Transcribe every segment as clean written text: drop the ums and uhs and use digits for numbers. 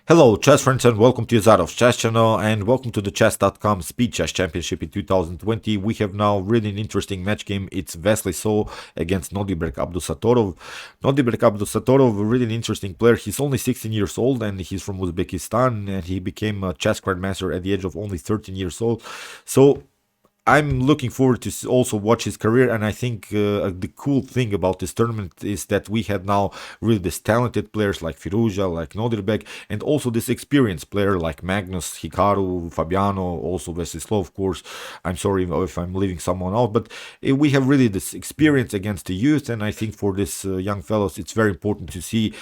Hello, chess friends, and welcome to Jozarov's chess channel, and welcome to the chess.com Speed Chess Championship in 2020. We have now really an interesting match game. It's Wesley against Nodirbek Abdusattorov. Nodirbek Abdusattorov, really an interesting player. He's only 16 years old, and he's from Uzbekistan, and he became a chess grandmaster at the age of only 13 years old. So I'm looking forward to also watch his career, and I think the cool thing about this tournament is that we had now really this talented players like Firuza, like Nodirbek, and also this experienced player like Magnus, Hikaru, Fabiano, also Wesley, of course. I'm sorry if I'm leaving someone out, but we have really this experience against the youth, and I think for this young fellows, it's very important to see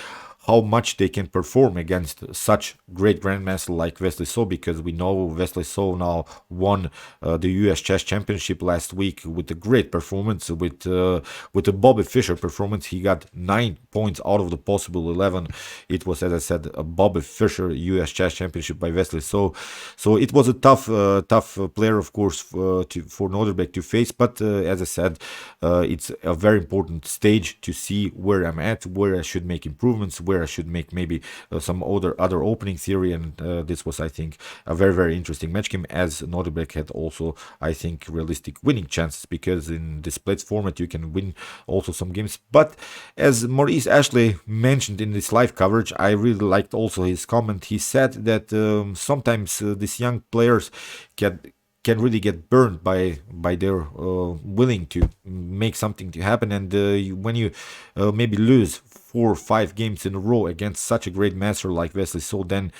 how much they can perform against such great grandmaster like Wesley, because we know Wesley now won the US Chess Championship last week with a great performance, with a Bobby Fischer performance. He got 9 points out of the possible 11. It was, as I said, a Bobby Fischer US Chess Championship by Wesley. So it was a tough player, of course, for Nodirbek to face. But as I said, it's a very important stage to see where I'm at, where I should make improvements, where I should make maybe some other opening theory, and this was, I think, a very interesting match game, as Nodirbek had also, I think, realistic winning chances, because in this blitz format you can win also some games. But as Maurice Ashley mentioned in this live coverage, I really liked also his comment. He said that sometimes these young players can really get burned by their willing to make something to happen, and when you maybe lose 4 or 5 games in a row against such a great master like Wesley, then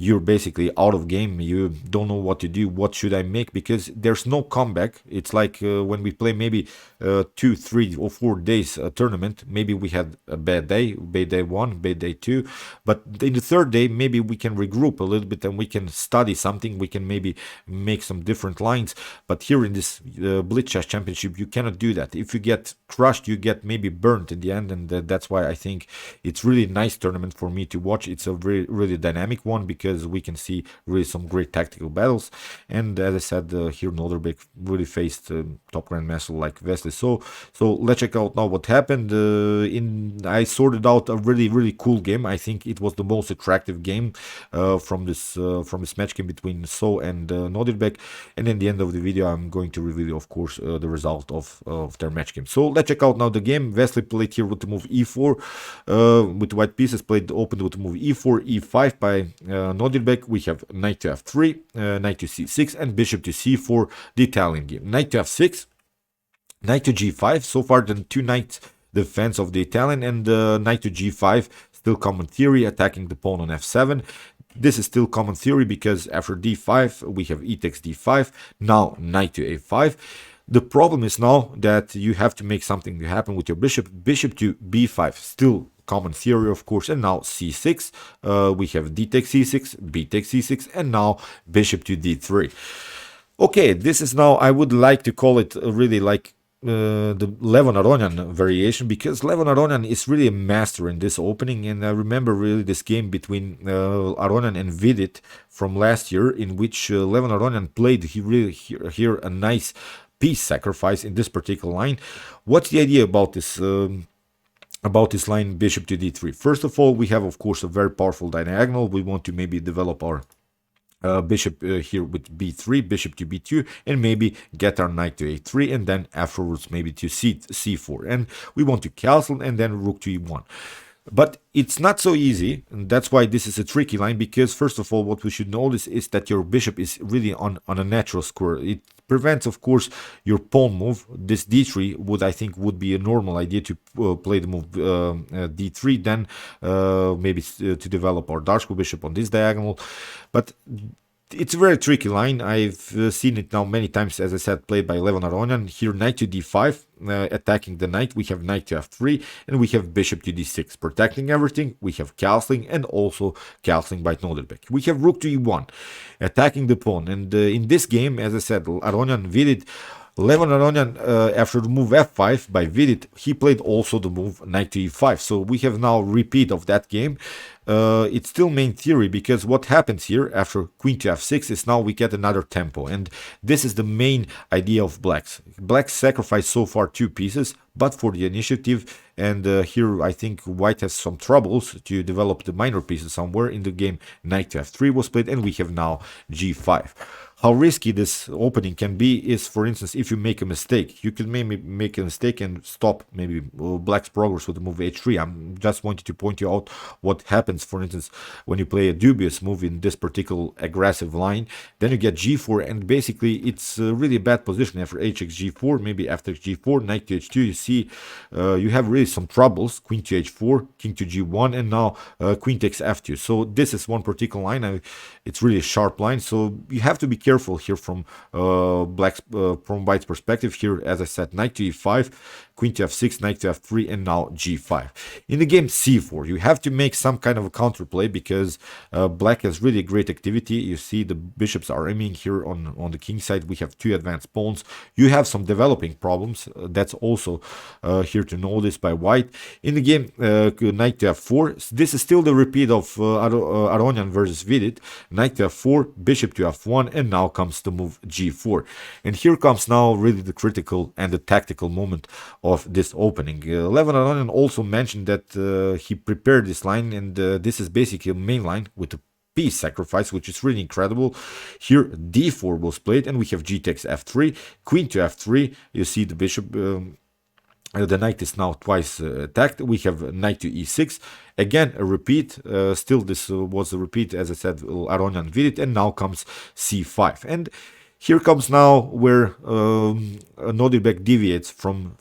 you're basically out of game. You don't know what to do. What should I make? Because there's no comeback. It's like when we play maybe 2, 3, or 4 days a tournament. Maybe we had a bad day 1, bad day 2, but in the third day maybe we can regroup a little bit and we can study something. We can maybe make some different lines. But here in this Blitz Chess Championship, you cannot do that. If you get crushed, you get maybe burnt in the end, and that's why I think it's really a nice tournament for me to watch. It's a really dynamic one, because we can see really some great tactical battles. And as I said, here Nodirbek really faced top grandmaster like Wesley. So let's check out now what happened. I sorted out a really cool game. I think it was the most attractive game from this match game between and Nodirbek. And in the end of the video, I'm going to reveal, of course, the result of their match game. So let's check out now the game. Wesley played here with the move e4, with white pieces, opened with the move e4, e5 by Nodirbek. We have knight to f3, knight to c6, and bishop to c4, the Italian game. Knight to f6, knight to g5. So far, the 2 knight defense of the Italian, and knight to g5, still common theory, attacking the pawn on f7. This is still common theory, because after d5, we have e takes d5, now knight to a5. The problem is now that you have to make something happen with your bishop. Bishop to b5, still common theory, of course. And now c6, we have d takes c6, b takes c6, and now bishop to d3. Okay, this is now, I would like to call it really like the Levon Aronian variation, because Levon Aronian is really a master in this opening. And I remember really this game between Aronian and Vidit from last year, in which Levon Aronian played here a nice piece sacrifice in this particular line. What's the idea about this line bishop to d3? First of all, we have, of course, a very powerful diagonal. We want to maybe develop our bishop here with b3, bishop to b2, and maybe get our knight to a3, and then afterwards maybe to c4. And we want to castle, and then rook to e1. But it's not so easy, and that's why this is a tricky line, because first of all, what we should notice is that your bishop is really on a natural square. It prevents, of course, your pawn move. This d3 would be a normal idea to play the move d3, then maybe to develop our Darshko bishop on this diagonal. But it's a very tricky line. I've seen it now many times, as I said, played by Levon Aronian. Here, knight to d5, attacking the knight. We have knight to f3, and we have bishop to d6, protecting everything. We have castling, and also castling by Nodirbek. We have rook to e1, attacking the pawn. And in this game, as I said, Aronian Vidit, Levon Aronian, after the move f5 by Vidit, he played also the move knight to e5. So we have now repeat of that game. It's still main theory, because what happens here after queen to f6 is now we get another tempo, and this is the main idea of blacks. Blacks sacrifice so far 2 pieces, but for the initiative, and here I think white has some troubles to develop the minor pieces somewhere in the game. Knight to f3 was played, and we have now g5. How risky this opening can be is, for instance, if you make a mistake. You could maybe make a mistake and stop maybe black's progress with the move h3. I'm just wanting to point you out what happens, for instance, when you play a dubious move in this particular aggressive line. Then you get g4, and basically it's a really bad position after hx g4, maybe after g4, knight to h2. You see you have really some troubles. Queen to h4, king to g1, and now queen takes f2. So this is one particular line. It's really a sharp line, so you have to be careful here from from white's perspective. Here, as I said, knight to e5, queen to f6, knight to f3, and now g5. In the game c4, you have to make some kind of a counterplay, because black has really great activity. You see the bishops are aiming here on the king side. We have 2 advanced pawns. You have some developing problems. That's also here to notice by white. In the game knight to f4, this is still the repeat of Aronian versus Vidit. Knight to f4, bishop to f1, and now comes the move g4. And here comes now really the critical and the tactical moment of this opening. Levon Aronian also mentioned that he prepared this line, and this is basically a main line with a piece sacrifice, which is really incredible. Here d4 was played, and we have g takes f3, queen to f3. You see the bishop, the knight is now twice attacked. We have knight to e6. Again, a repeat. Still, this was a repeat, as I said, Aronian Vidit, and now comes c5. And here comes now where Nodirbek deviates from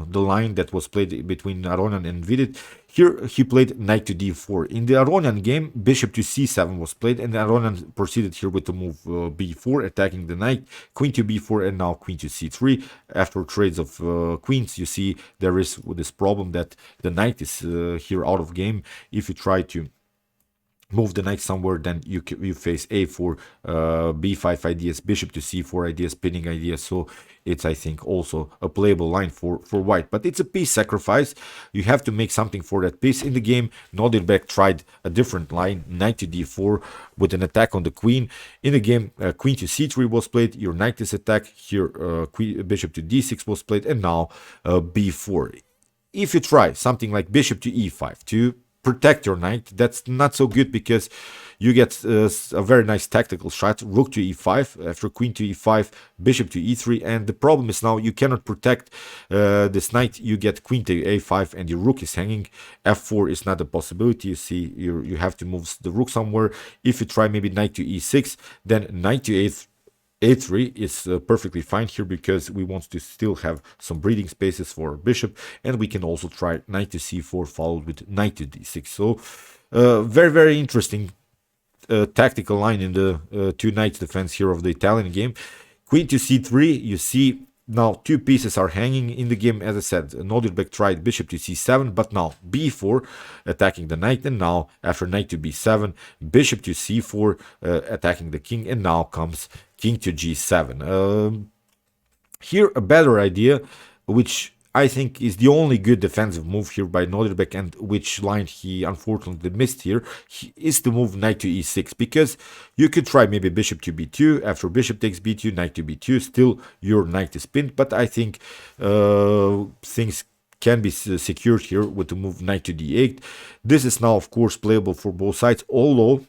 the line that was played between Aronian and Vidit. Here he played knight to d4. In the Aronian game, bishop to c7 was played, and Aronian proceeded here with the move b4, attacking the knight, queen to b4, and now queen to c3. After trades of queens, you see there is this problem that the knight is here out of game. If you try to move the knight somewhere, then you face a4, b5 ideas, bishop to c4 ideas, pinning ideas. So it's, I think, also a playable line for white, but it's a piece sacrifice. You have to make something for that piece. In the game, Nodirbek tried a different line, knight to d4 with an attack on the queen. In the game, queen to c3 was played, your knight is attacked. Here bishop to d6 was played, and now b4. If you try something like bishop to e5 to protect your knight, that's not so good, because you get a very nice tactical shot. Rook to e5, after queen to e5, bishop to e3, and the problem is now you cannot protect this knight. You get queen to a5, and your rook is hanging. f4 is not a possibility. You see, you have to move the rook somewhere. If you try maybe knight to e6, then knight to a3 is perfectly fine here, because we want to still have some breathing spaces for our bishop, and we can also try knight to c4 followed with knight to d6. So very interesting tactical line in the 2 knights defense here of the Italian game. Queen to c3, you see now 2 pieces are hanging in the game. As I said, Nodirbek tried bishop to c7, but now b4 attacking the knight, and now after knight to b7, bishop to c4 attacking the king, and now comes king to g7. Here a better idea, which I think is the only good defensive move here by Nodirbek, and which line he unfortunately missed here, is the move knight to e6, because you could try maybe bishop to b2, after bishop takes b2, knight to b2, still your knight is pinned, but I think things can be secured here with the move knight to d8. This is now, of course, playable for both sides, although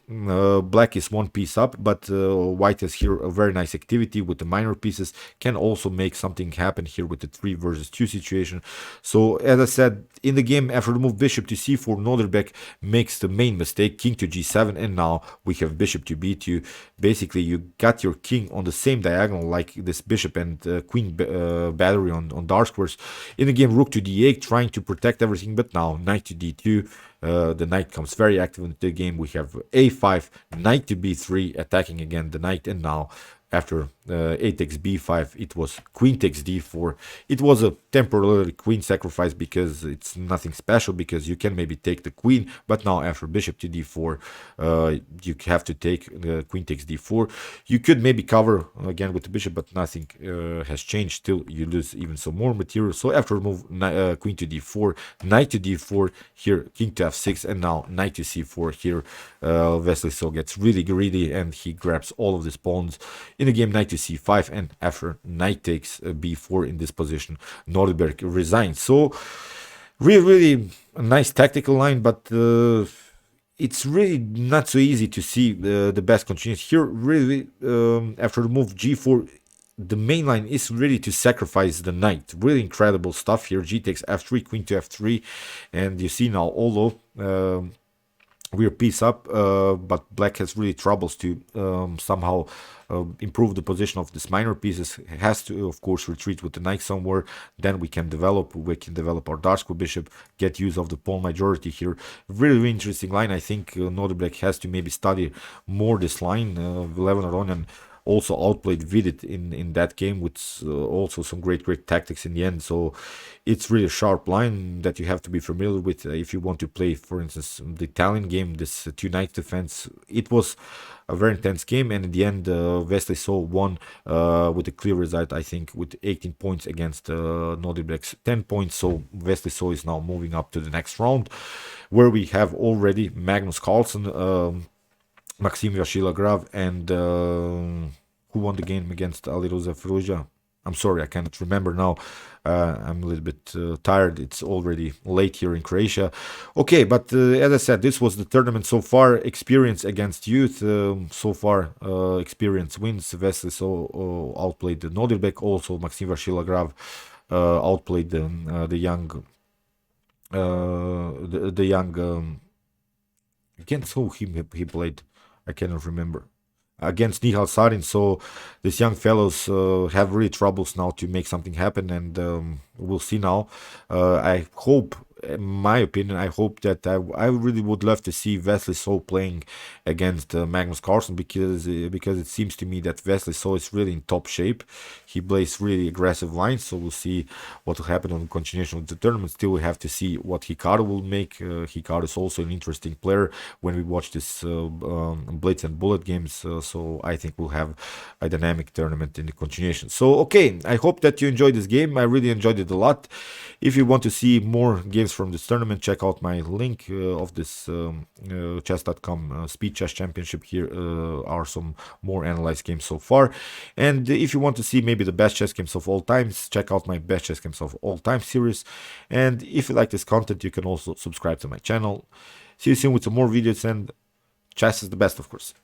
black is 1 piece up, but white has here a very nice activity with the minor pieces, can also make something happen here with the 3 versus 2 situation. So, as I said, in the game, after the move bishop to c4, Nodirbek makes the main mistake, king to g7, and now we have bishop to b2. Basically, you got your king on the same diagonal like this bishop and queen battery on dark squares. In the game, rook to d8, trying to protect everything, but now knight to d2. The knight comes very active into the game. We have a5, knight to b3, attacking again the knight, and now After 8 takes b5, it was queen takes d4. It was a temporary queen sacrifice because it's nothing special, because you can maybe take the queen, but now after bishop to d4, you have to take the queen takes d4. You could maybe cover again with the bishop, but nothing has changed. Still, you lose even some more material. So after move queen to d4, knight to d4, here king to f6, and now knight to c4. Here Wesley so gets really greedy and he grabs all of these pawns. In the game, knight to c5, and after knight takes b4 in this position, Nodirbek resigns. So really a nice tactical line, but it's really not so easy to see the best continues here. Really, after the move g4, the main line is really to sacrifice the knight. Really incredible stuff here. G takes f3, queen to f3, and you see now, although we're piece up, but black has really troubles to somehow improve the position of these minor pieces. It has to, of course, retreat with the knight somewhere. Then we can develop our dark square bishop, get use of the pawn majority here. Really, really interesting line. I think Nodirbek has to maybe study more this line. Levan Aronian also outplayed Vidit in that game with also some great tactics in the end. So it's really a sharp line that you have to be familiar with if you want to play, for instance, the Italian game, this two knights defense. It was a very intense game, and in the end Wesley so won with a clear result, I think, with 18 points against Nodirbek's 10 points. So Wesley so is now moving up to the next round, where we have already Magnus Carlsen, Maxim Vashilagrav, and who won the game against Aliroza Firouzja? I'm sorry, I cannot remember now. I'm a little bit tired. It's already late here in Croatia. Okay, but as I said, this was the tournament so far. Experience against youth. So far, experience wins. Wesley so outplayed the Nodirbek. Also, Maxim Vashilagrav outplayed the young. The young. Against who he played? I cannot remember. Against Nihal Sarin. So these young fellows have really troubles now to make something happen, and we'll see now. I hope, in my opinion, I hope that I really would love to see Wesley So playing against Magnus Carlsen, because it seems to me that Wesley So is really in top shape. He plays really aggressive lines, so we'll see what will happen on the continuation of the tournament. Still, we have to see what Hikaru will make. Hikaru is also an interesting player when we watch this blitz and bullet games, so I think we'll have a dynamic tournament in the continuation. So okay, I hope that you enjoyed this game. I really enjoyed it a lot. If you want to see more games from this tournament, check out my link of this chess.com Speed Chess Championship. Here are some more analyzed games so far. And if you want to see maybe the best chess games of all times, check out my best chess games of all time series. And if you like this content, you can also subscribe to my channel. See you soon with some more videos, and chess is the best, of course.